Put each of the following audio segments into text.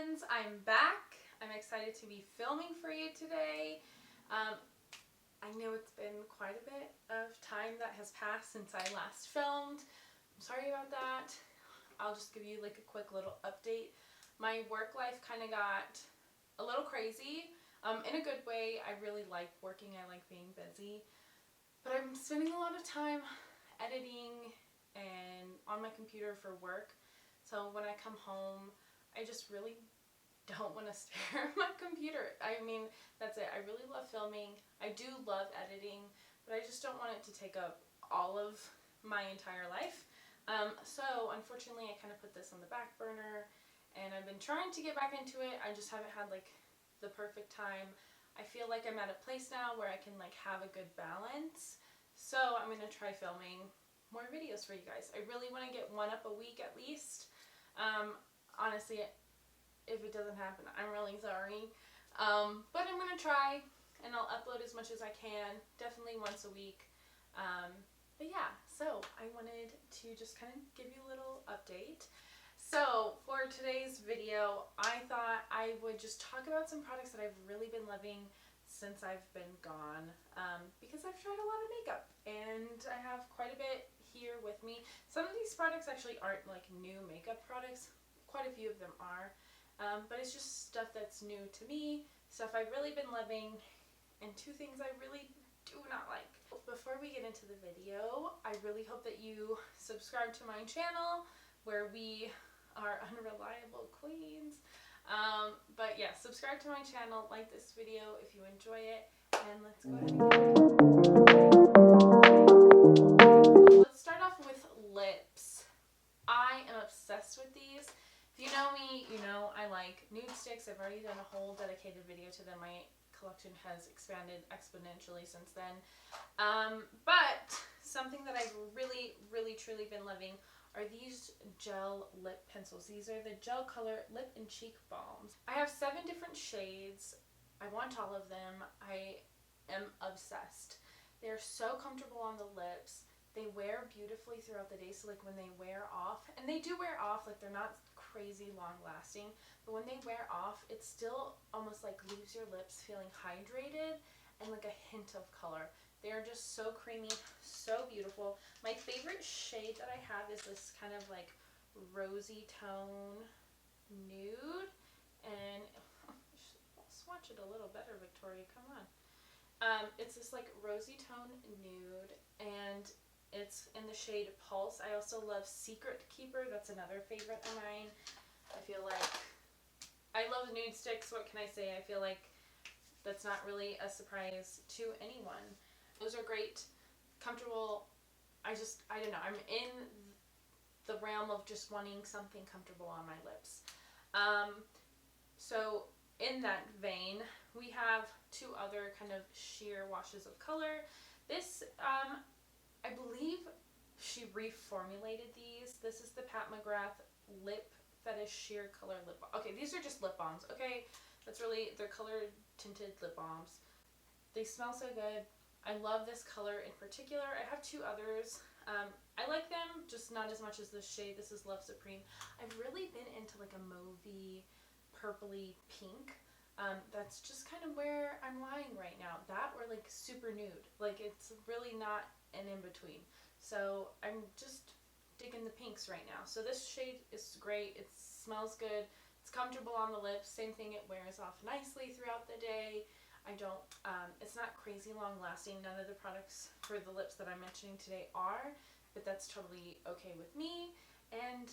friends, I'm back. I'm excited to be filming for you today. I know it's been quite a bit of time that has passed since I last filmed. I'm sorry about that. I'll just give you like a quick little update. My work life kind of got a little crazy, in a good way. I really like working, I like being busy, but I'm spending a lot of time editing and on my computer for work. So when I come home, I just really don't want to stare at my computer. I mean, that's it. I really love filming. I do love editing, but I just don't want it to take up all of my entire life. So unfortunately, I kind of put this on the back burner, and I've been trying to get back into it. I just haven't had like the perfect time. I feel like I'm at a place now where I can like have a good balance. So I'm going to try filming more videos for you guys. I really want to get one up a week at least. Honestly, if it doesn't happen, I'm really sorry. But I'm going to try, and I'll upload as much as I can, definitely once a week. But yeah, so I wanted to just kind of give you a little update. So for today's video, I thought I would just talk about some products that I've really been loving since I've been gone, because I've tried a lot of makeup, and I have quite a bit here with me. Some of these products actually aren't like new makeup products. Quite a few of them are, but it's just stuff that's new to me, stuff I've really been loving, and two things I really do not like. Before we get into the video, I really hope that you subscribe to my channel where we are unreliable queens. But yeah, subscribe to my channel, like this video if you enjoy it, and let's go ahead and get into it. Let's start off with lips. I am obsessed with these. If you know me, you know I like nude sticks. I've already done a whole dedicated video to them. My collection has expanded exponentially since then. But something that I've really, truly been loving are these gel lip pencils. These are the Gel Color Lip and Cheek Balms. I have 7 different shades. I want all of them. I am obsessed. They're so comfortable on the lips. They wear beautifully throughout the day, so like when they wear off, and they do wear off, like they're not crazy long lasting, but when they wear off, it still almost like leaves your lips feeling hydrated and like a hint of color. They are just so creamy, so beautiful. My favorite shade that I have is this kind of like rosy tone nude, and I'll swatch it a little better, Victoria, come on. It's this like rosy tone nude, and it's in the shade Pulse. I also love Secret Keeper. That's another favorite of mine. I feel like I love nude sticks. What can I say? I feel like that's not really a surprise to anyone. Those are great, comfortable. I don't know. I'm in the realm of just wanting something comfortable on my lips. So in that vein, we have 2 other kind of sheer washes of color. This, I believe she reformulated these. This is the Pat McGrath Lip Fetish Sheer Color Lip Balm. Okay, these are just lip balms, okay? That's really, they're color tinted lip balms. They smell so good. I love this color in particular. I have 2 others. I like them, just not as much as this shade. This is Love Supreme. I've really been into like a mauvey, purpley pink. That's just kind of where I'm lying right now. That or like super nude. Like it's really not an in-between. So I'm just digging the pinks right now. So this shade is great. It smells good. It's comfortable on the lips. Same thing, it wears off nicely throughout the day. It's not crazy long lasting. None of the products for the lips that I'm mentioning today are, but that's totally okay with me. And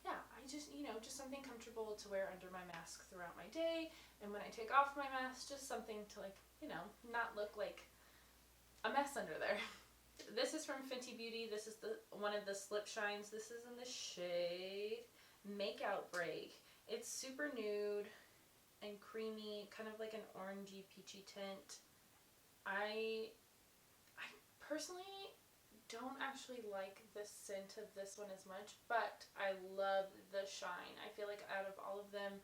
yeah, I just, just something comfortable to wear under my mask throughout my day. And when I take off my mask, just something to like, not look like a mess under there. This is from Fenty Beauty. This is one of the slip shines. This is in the shade Makeout Break. It's super nude and creamy, kind of like an orangey peachy tint. I personally don't actually like the scent of this one as much, but I love the shine. I feel like out of all of them,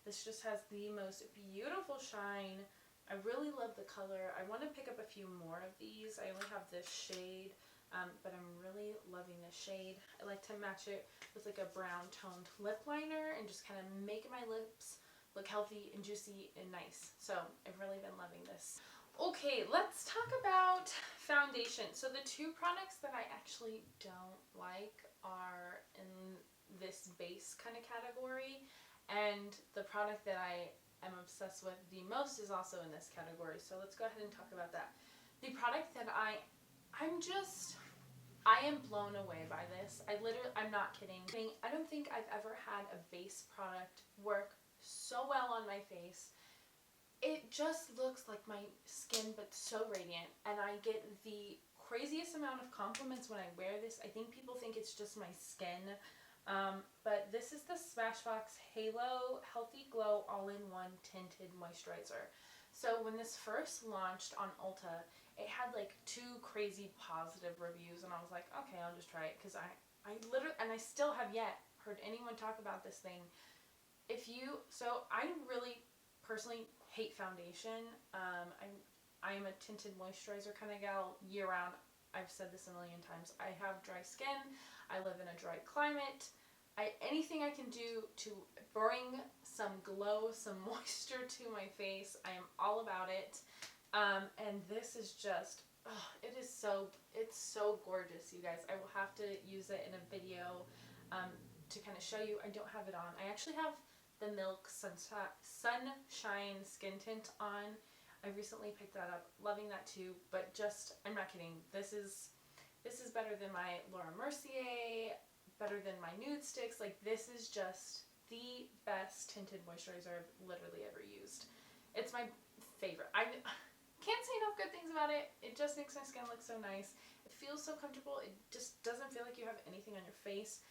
this just has the most beautiful shine. I really love the color. I want to pick up a few more of these. I only have this shade. but I'm really loving this shade. I like to match it with like a brown toned lip liner and just kind of make my lips look healthy and juicy and nice. So I've really been loving this. Okay, let's talk about foundation. So the two products that I actually don't like are in this base kind of category, and the product that I am obsessed with the most is also in this category. So let's go ahead and talk about that. The product that I am blown away by this. I'm not kidding. I don't think I've ever had a base product work so well on my face. It just looks like my skin, but so radiant, and I get the craziest amount of compliments when I wear this. I think people think it's just my skin, but this is the Smashbox Halo Healthy Glow All-in-One Tinted Moisturizer. So when this first launched on Ulta, it had like 2 crazy positive reviews, and I was like, okay, I'll just try it, because I literally, and I still have yet heard anyone talk about this thing. I really personally hate foundation. I am a tinted moisturizer kind of gal year round. I've said this a million times. I have dry skin. I live in a dry climate. Anything I can do to bring some glow, some moisture to my face, I am all about it. And this is just, it's so gorgeous, you guys. I will have to use it in a video to kind of show you. I don't have it on. I actually have the Milk Sunshine Skin Tint on. I recently picked that up, loving that too, but just, I'm not kidding, this is better than my Laura Mercier, better than my nude sticks. Like, this is just the best tinted moisturizer I've literally ever used. It's my favorite. I can't say enough good things about it. It just makes my skin look so nice. It feels so comfortable. It just doesn't feel like you have anything on your face.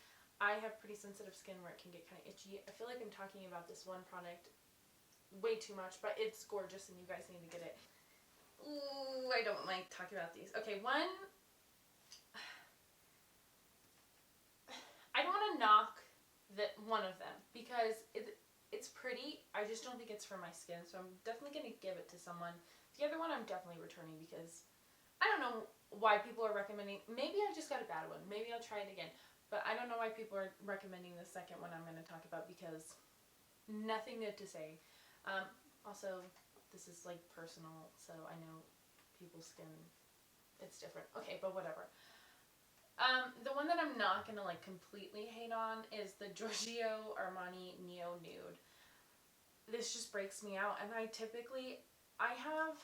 I have pretty sensitive skin where it can get kind of itchy. I feel like I'm talking about this one product way too much, but it's gorgeous and you guys need to get it. Ooh, I don't like talking about these. Okay, I don't want to knock one of them because it's pretty. I just don't think it's for my skin, so I'm definitely going to give it to someone. The other one I'm definitely returning because I don't know why people are recommending. Maybe I just got a bad one. Maybe I'll try it again. But I don't know why people are recommending the second one I'm going to talk about because nothing good to say. Also, this is like personal, so I know people's skin, it's different. Okay, but whatever. The one that I'm not going to like completely hate on is the Giorgio Armani Neo Nude. This just breaks me out, and I have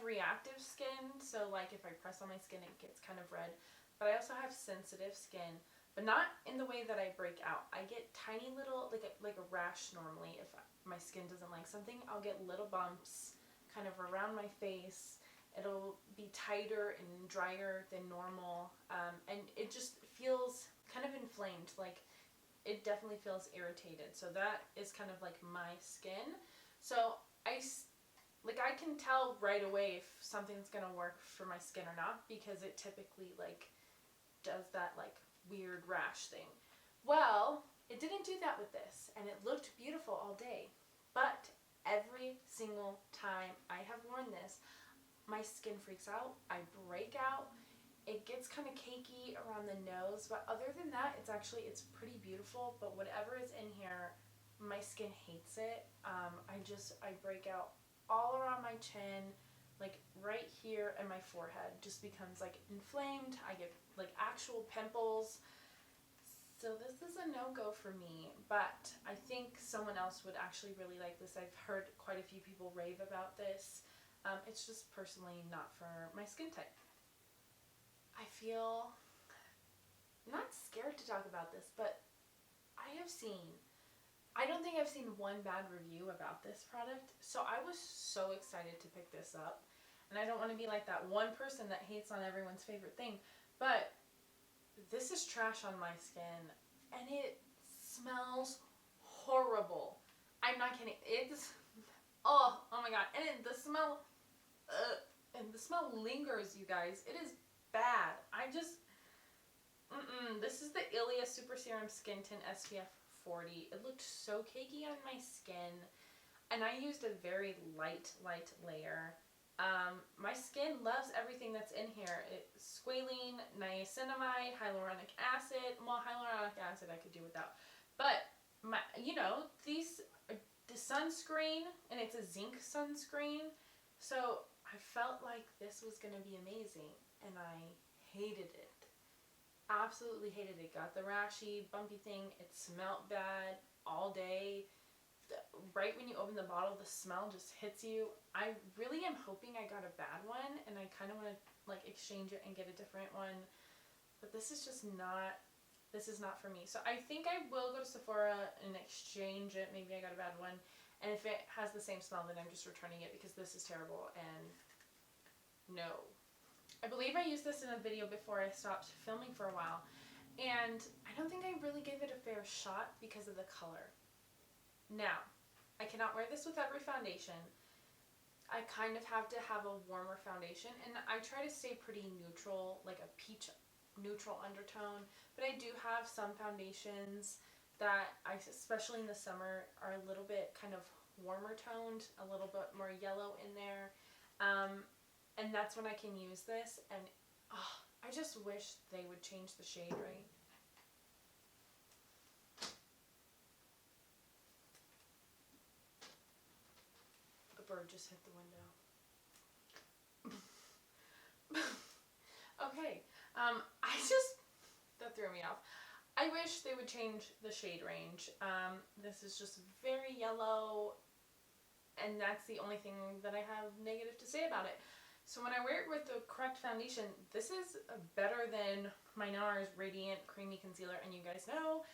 reactive skin, so like if I press on my skin it gets kind of red. But I also have sensitive skin, but not in the way that I break out. I get tiny little, like a rash normally. If my skin doesn't like something, I'll get little bumps kind of around my face. It'll be tighter and drier than normal, and it just feels kind of inflamed. Like, it definitely feels irritated. So that is kind of like my skin. So I can tell right away if something's gonna work for my skin or not, because it typically like does that like weird rash thing. Well, it didn't do that with this, and it looked beautiful all day. But every single time I have worn this, my skin freaks out, I break out, it gets kind of cakey around the nose, but other than that, it's pretty beautiful. But whatever is in here, my skin hates it. I break out all around my chin, like right here, and my forehead just becomes like inflamed. I get like actual pimples. So this is a no-go for me, but I think someone else would actually really like this. I've heard quite a few people rave about this. It's just personally not for my skin type. I feel not scared to talk about this, but I don't think I've seen one bad review about this product, so I was so excited to pick this up. And I don't want to be like that one person that hates on everyone's favorite thing, but this is trash on my skin, and it smells horrible. I'm not kidding. Oh my god, and the smell lingers, you guys. It is bad. This is the Ilia Super Serum Skin Tint SPF 40. It looked so cakey on my skin, and I used a very light layer, My skin loves everything that's in here. It's squalene, niacinamide, hyaluronic acid. Well, hyaluronic acid I could do without. But, the sunscreen, and it's a zinc sunscreen. So I felt like this was going to be amazing, and I hated it. Absolutely hated it. Got the rashy, bumpy thing. It smelled bad all day. Right when you open the bottle, the smell just hits you. I really am hoping I got a bad one, and I kind of want to exchange it and get a different one. But this is not for me. So I think I will go to Sephora and exchange it. Maybe I got a bad one. And if it has the same smell, then I'm just returning it because this is terrible and no. I believe I used this in a video before I stopped filming for a while. And I don't think I really gave it a fair shot because of the color. Now, I cannot wear this with every foundation. I kind of have to have a warmer foundation. And I try to stay pretty neutral, like a peach neutral undertone, but I do have some foundations that especially in the summer, are a little bit kind of warmer toned, a little bit more yellow in there, and that's when I can use this, and I just wish they would change the shade right. A bird just hit the window. Okay. That threw me off. I wish they would change the shade range. This is just very yellow, and that's the only thing that I have negative to say about it. So when I wear it with the correct foundation, this is better than my NARS Radiant Creamy Concealer, and you guys know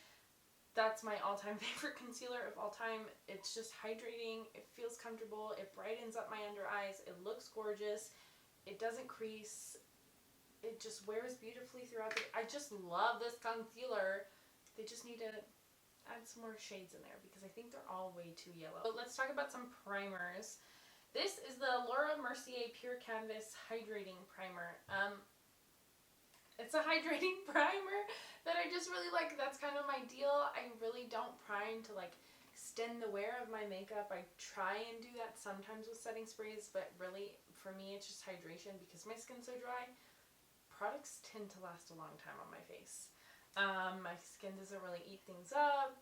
that's my all-time favorite concealer of all time. It's just hydrating, it feels comfortable, it brightens up my under eyes, it looks gorgeous, it doesn't crease. It just wears beautifully throughout the... I just love this concealer. They just need to add some more shades in there because I think they're all way too yellow. But let's talk about some primers. This is the Laura Mercier Pure Canvas Hydrating Primer. It's a hydrating primer that I just really like. That's kind of my deal. I really don't prime to extend the wear of my makeup. I try and do that sometimes with setting sprays, but really for me it's just hydration because my skin's so dry. Products tend to last a long time on my face. My skin doesn't really eat things up.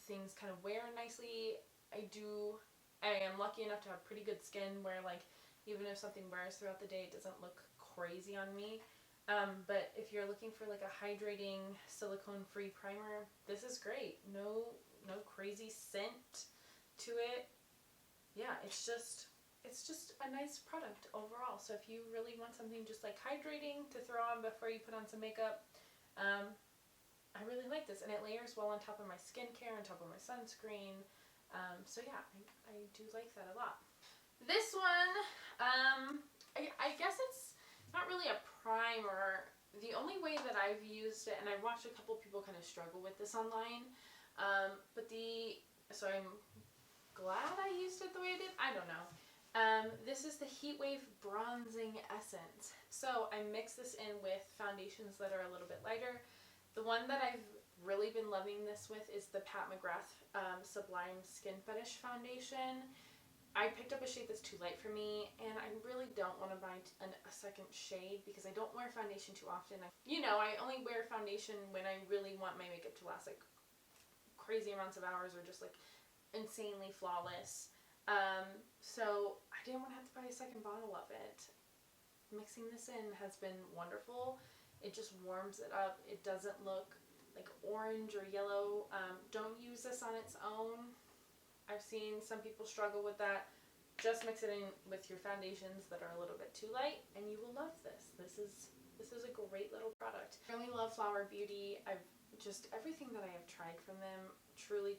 Things kind of wear nicely. I am lucky enough to have pretty good skin where even if something wears throughout the day, it doesn't look crazy on me. But if you're looking for a hydrating silicone-free primer, this is great. No crazy scent to it. Yeah, it's just a nice product overall. So if you really want something just hydrating to throw on before you put on some makeup, I really like this, and it layers well on top of my skincare, on top of my sunscreen. So yeah, I do like that a lot. This one, I guess it's not really a primer. The only way that I've used it, and I've watched a couple people kind of struggle with this online, so I'm glad I used it the way I did. I don't know. This is the Heatwave Bronzing Essence. So I mix this in with foundations that are a little bit lighter. The one that I've really been loving this with is the Pat McGrath Sublime Skin Fetish Foundation. I picked up a shade that's too light for me, and I really don't want to buy a second shade because I don't wear foundation too often. I only wear foundation when I really want my makeup to last crazy amounts of hours or just insanely flawless. So I didn't want to have to buy a second bottle of it. Mixing this in has been wonderful. It just warms it up. It doesn't look orange or yellow. Don't use this on its own. I've seen some people struggle with that. Just mix it in with your foundations that are a little bit too light, and you will love this. This is a great little product. I really love Flower Beauty. Everything that I have tried from them, truly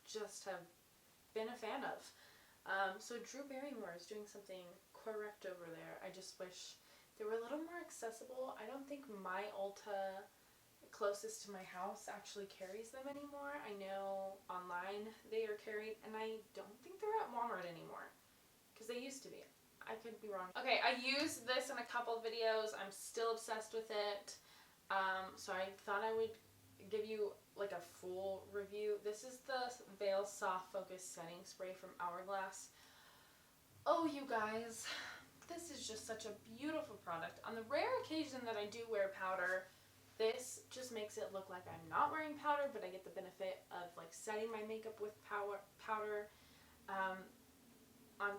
just have been a fan of. So Drew Barrymore is doing something correct over there. I just wish they were a little more accessible. I don't think my Ulta closest to my house actually carries them anymore. I know online they are carried, and I don't think they're at Walmart anymore because they used to be. I could be wrong. Okay, I used this in a couple of videos. I'm still obsessed with it. So I thought I would give you a full review. This is the Veil Soft Focus Setting Spray from Hourglass. Oh, you guys, this is just such a beautiful product. On the rare occasion that I do wear powder, this just makes it look like I'm not wearing powder, but I get the benefit of like setting my makeup with powder. On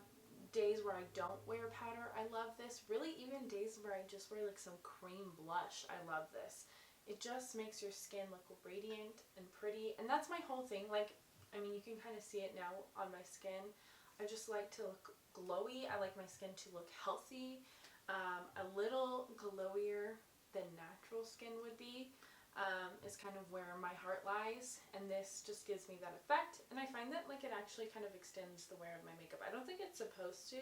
days where I don't wear powder, I love this. Really, even days where I just wear like some cream blush, I love this. It just makes your skin look radiant and pretty, and that's my whole thing. Like, I mean, you can kind of see it now on my skin. I just like to look glowy. I like my skin to look healthy, a little glowier than natural skin would be, is kind of where my heart lies, and this just gives me that effect, and I find that like it actually kind of extends the wear of my makeup. I don't think it's supposed to,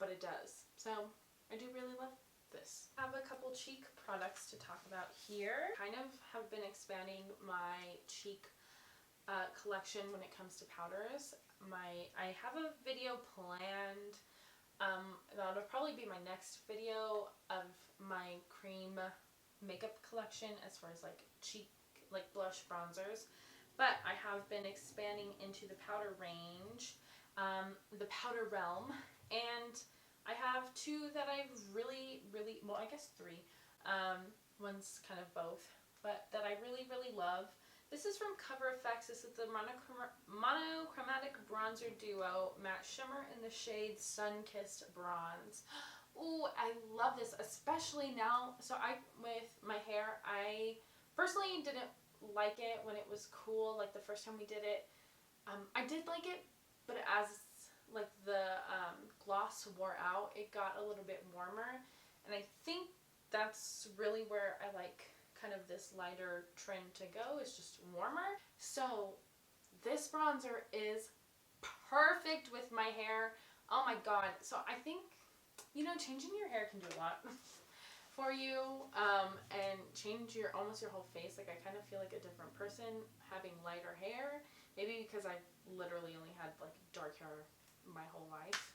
but it does. So I do really love this. I have a couple cheek products to talk about here. Kind of have been expanding my cheek collection when it comes to powders. I have a video planned, that'll probably be my next video of my cream makeup collection as far as like cheek, like blush, bronzers, but I have been expanding into the powder range, the powder realm, and I have two that I've really, well, I guess three, one's kind of both, but that I really love. This is from Cover Effects. This is the Monochromatic Bronzer Duo Matte Shimmer in the shade Sun-Kissed Bronze. Ooh, I love this, especially now. So with my hair, I personally didn't like it when it was cool, like the first time we did it. I did like it, but as like the gloss wore out, it got a little bit warmer, and I think that's really where I like kind of this lighter trend to go, is just warmer. So this bronzer is perfect with my hair. Oh my god. So I think, you know, changing your hair can do a lot for you, and change almost your whole face. Like, I kind of feel like a different person having lighter hair, maybe because I've literally only had like dark hair my whole life.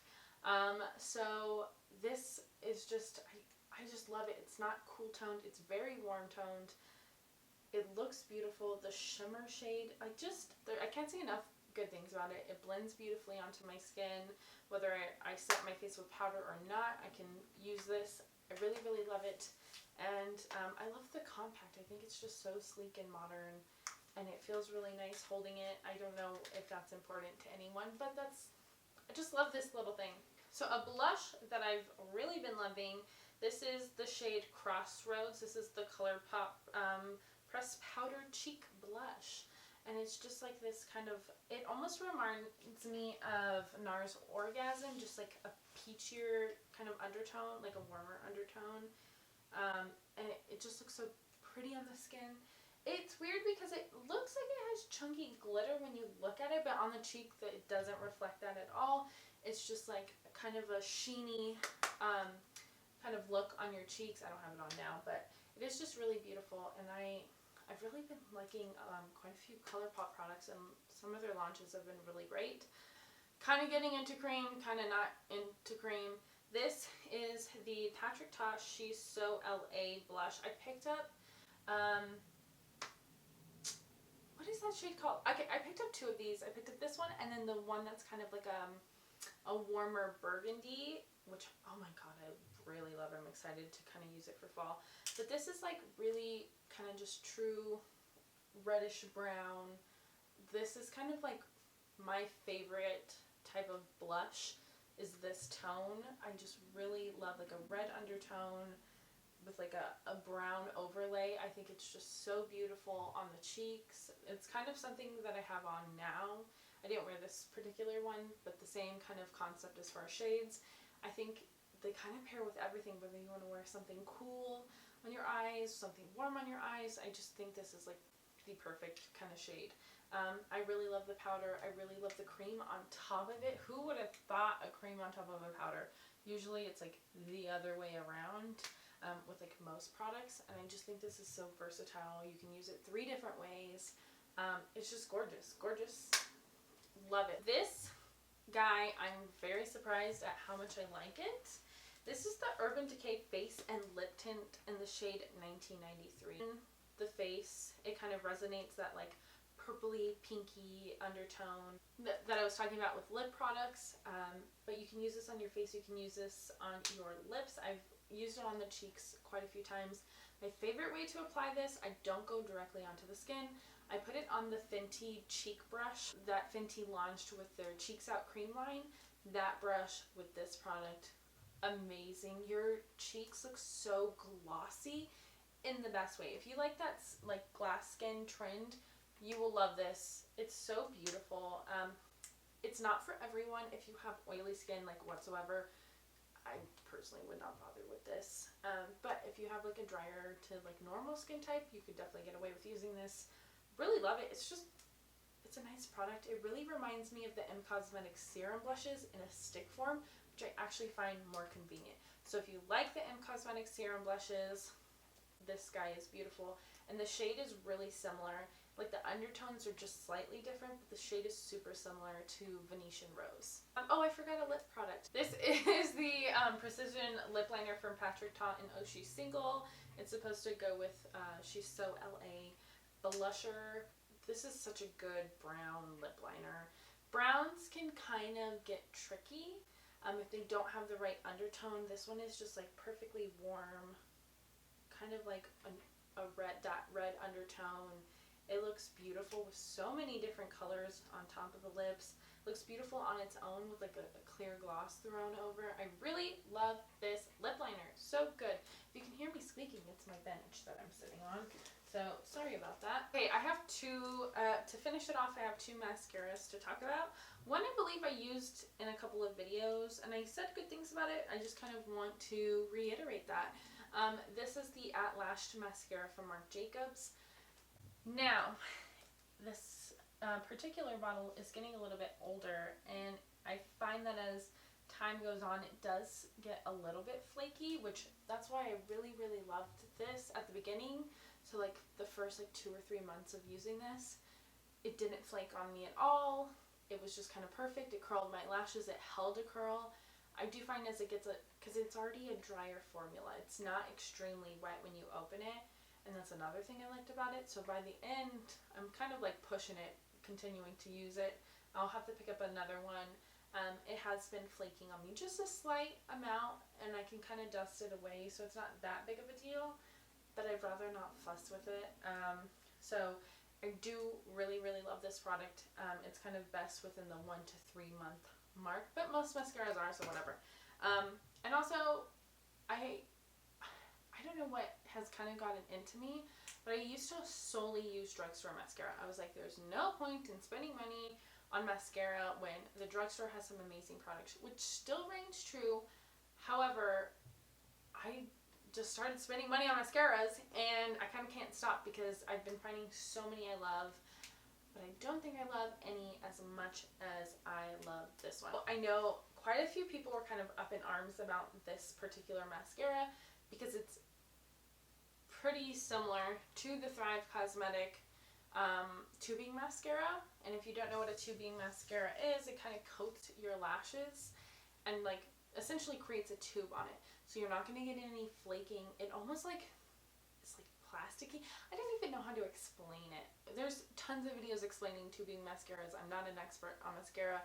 So this is just, I just love it. It's not cool toned, it's very warm toned. It looks beautiful. The shimmer shade, I can't say enough good things about it. It blends beautifully onto my skin. Whether I set my face with powder or not, I can use this. I really love it. And I love the compact. I think it's just so sleek and modern, and it feels really nice holding it. I don't know if that's important to anyone, but I just love this little thing. So a blush that I've really been loving, this is the shade Crossroads. This is the ColourPop Pressed Powder Cheek Blush. And it's just like this kind of, it almost reminds me of NARS Orgasm, just like a peachier kind of undertone, like a warmer undertone. And it just looks so pretty on the skin. It's weird because it looks like it has chunky glitter when you look at it, but on the cheek it doesn't reflect that at all. It's just like kind of a sheeny kind of look on your cheeks. I don't have it on now, but it is just really beautiful, and I've really been liking quite a few ColourPop products, and some of their launches have been really great. Kind of getting into cream, kind of not into cream. This is the Patrick Ta She's So LA blush. I picked up, what is that shade called? Okay, I picked up two of these. I picked up this one, and then the one that's kind of like a warmer burgundy, which, oh my god, I really love. I'm excited to kind of use it for fall. But this is like really kind of just true reddish brown. This is kind of like my favorite type of blush, is this tone. I just really love like a red undertone with like a brown overlay. I think it's just so beautiful on the cheeks. It's kind of something that I have on now. I didn't wear this particular one, but the same kind of concept as far as shades. I think they kind of pair with everything, whether you want to wear something cool on your eyes, something warm on your eyes. I just think this is like the perfect kind of shade. I really love the powder. I really love the cream on top of it. Who would have thought a cream on top of a powder? Usually it's like the other way around with like most products, and I just think this is so versatile. You can use it 3 different ways. It's just gorgeous. Gorgeous. Love it. This guy, I'm very surprised at how much I like it. This is the Urban Decay Face and Lip Tint in the shade 1993. The face, it kind of resonates that like purpley, pinky undertone that I was talking about with lip products. But you can use this on your face, you can use this on your lips. I've used it on the cheeks quite a few times. My favorite way to apply this, I don't go directly onto the skin. I put it on the Fenty cheek brush that Fenty launched with their Cheeks Out cream line. That brush with this product, amazing. Your cheeks look so glossy in the best way. If you like that like glass skin trend, you will love this. It's so beautiful. It's not for everyone. If you have oily skin like whatsoever, I personally would not bother with this. But if you have like a drier to like normal skin type, you could definitely get away with using this. Really love it. It's a nice product. It really reminds me of the Cosmetics serum blushes in a stick form, which I actually find more convenient. So if you like the Cosmetics serum blushes, this guy is beautiful. And the shade is really similar. Like the undertones are just slightly different, but the shade is super similar to Venetian Rose. Oh, I forgot a lip product. This is the Precision Lip Liner from Patrick Ta in Oh She's Single. It's supposed to go with She's So LA blusher. This is such a good brown lip liner. Browns can kind of get tricky if they don't have the right undertone. This one is just like perfectly warm, kind of like a red undertone. It looks beautiful with so many different colors on top of the lips. Looks beautiful on its own with like a clear gloss thrown over. I really love this lip liner. So good. If you can hear me squeaking, it's my bench that I'm sitting on. So sorry about that. Okay, I have two, to finish it off, I have two mascaras to talk about. One I believe I used in a couple of videos and I said good things about it. I just kind of want to reiterate that. This is the At Lashed mascara from Marc Jacobs. Now, this particular bottle is getting a little bit older, and I find that as time goes on, it does get a little bit flaky, which that's why I really, really loved this at the beginning. So like the first like 2 or 3 months of using this, it didn't flake on me at all. It was just kind of perfect. It curled my lashes. It held a curl. I do find as it gets because it's already a drier formula. It's not extremely wet when you open it. And that's another thing I liked about it. So by the end, I'm kind of like pushing it, continuing to use it. I'll have to pick up another one. It has been flaking on me just a slight amount, and I can kind of dust it away, so it's not that big of a deal, but I'd rather not fuss with it. So I do really, really love this product. It's kind of best within the 1 to 3 month mark, but most mascaras are, so whatever. And also, I don't know what has kind of gotten into me, but I used to solely use drugstore mascara. I was like, there's no point in spending money on mascara when the drugstore has some amazing products, which still rings true. However, I just started spending money on mascaras, and I kind of can't stop because I've been finding so many I love, but I don't think I love any as much as I love this one. I know quite a few people were kind of up in arms about this particular mascara because it's pretty similar to the Thrive Cosmetic tubing mascara. And if you don't know what a tubing mascara is, it kind of coats your lashes and like essentially creates a tube on it. So you're not going to get any flaking. It almost like, it's like plasticky. I don't even know how to explain it. There's tons of videos explaining tubing mascaras. I'm not an expert on mascara.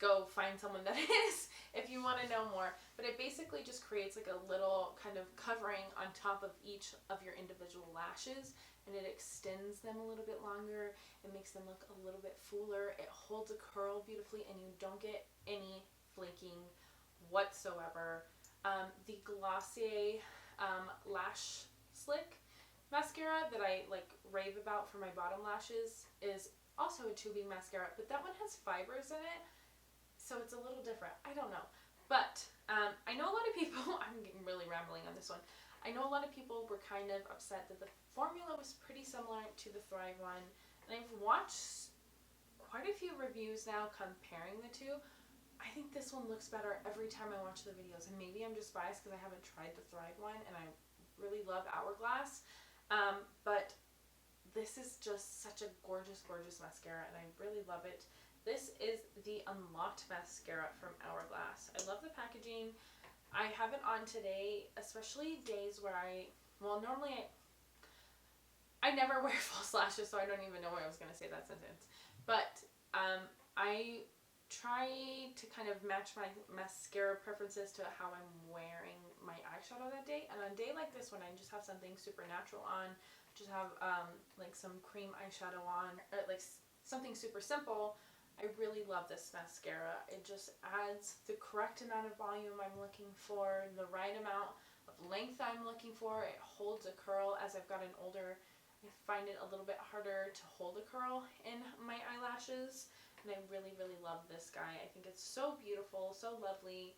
Go find someone that is if you want to know more. But it basically just creates like a little kind of covering on top of each of your individual lashes, and it extends them a little bit longer. It makes them look a little bit fuller. It holds a curl beautifully, and you don't get any flaking whatsoever. The Glossier Lash Slick mascara that I like rave about for my bottom lashes is also a tubing mascara, but that one has fibers in it, so it's a little different. I don't know. But I know a lot of people, I'm getting really rambling on this one. I know a lot of people were kind of upset that the formula was pretty similar to the Thrive one. And I've watched quite a few reviews now comparing the two. I think this one looks better every time I watch the videos. And maybe I'm just biased because I haven't tried the Thrive one and I really love Hourglass. But this is just such a gorgeous, gorgeous mascara, and I really love it. This is the Unlocked mascara from Hourglass. I love the packaging. I have it on today, especially days where normally I never wear false lashes, so I don't even know why I was going to say that sentence. But I try to kind of match my mascara preferences to how I'm wearing my eyeshadow that day. And on a day like this, when I just have something super natural on, just have like some cream eyeshadow on, or like something super simple, I really love this mascara. It just adds the correct amount of volume I'm looking for, the right amount of length I'm looking for. It holds a curl. As I've gotten older, I find it a little bit harder to hold a curl in my eyelashes, and I really, really love this guy. I think it's so beautiful, so lovely.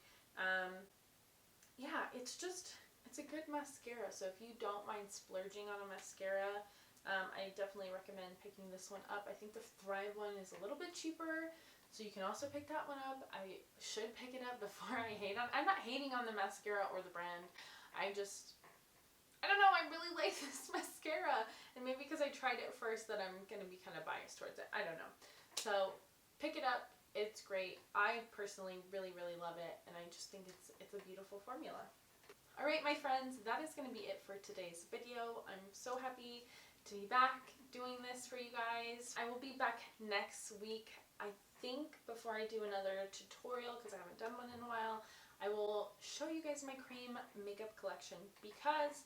Yeah, it's a good mascara. So if you don't mind splurging on a mascara, I definitely recommend picking this one up. I think the Thrive one is a little bit cheaper, so you can also pick that one up. I should pick it up before I hate on. I'm not hating on the mascara or the brand. I don't know, I really like this mascara. And maybe because I tried it first that I'm going to be kind of biased towards it. I don't know. So pick it up. It's great. I personally really, really love it. And I just think it's a beautiful formula. Alright, my friends, that is going to be it for today's video. I'm so happy to be back doing this for you guys. I will be back next week, I think, before I do another tutorial, because I haven't done one in a while. I will show you guys my cream makeup collection, because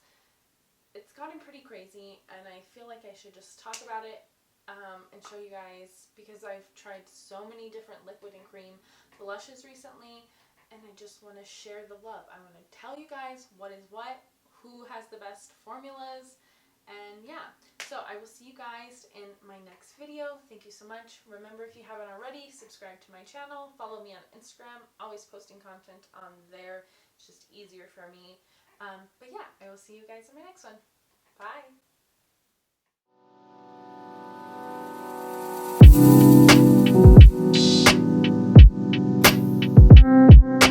it's gotten pretty crazy, and I feel like I should just talk about it and show you guys, because I've tried so many different liquid and cream blushes recently, and I just want to share the love. I want to tell you guys what is what, who has the best formulas, and yeah. So I will see you guys in my next video. Thank you so much. Remember, if you haven't already, subscribe to my channel. Follow me on Instagram. Always posting content on there. It's just easier for me. But yeah, I will see you guys in my next one. Bye!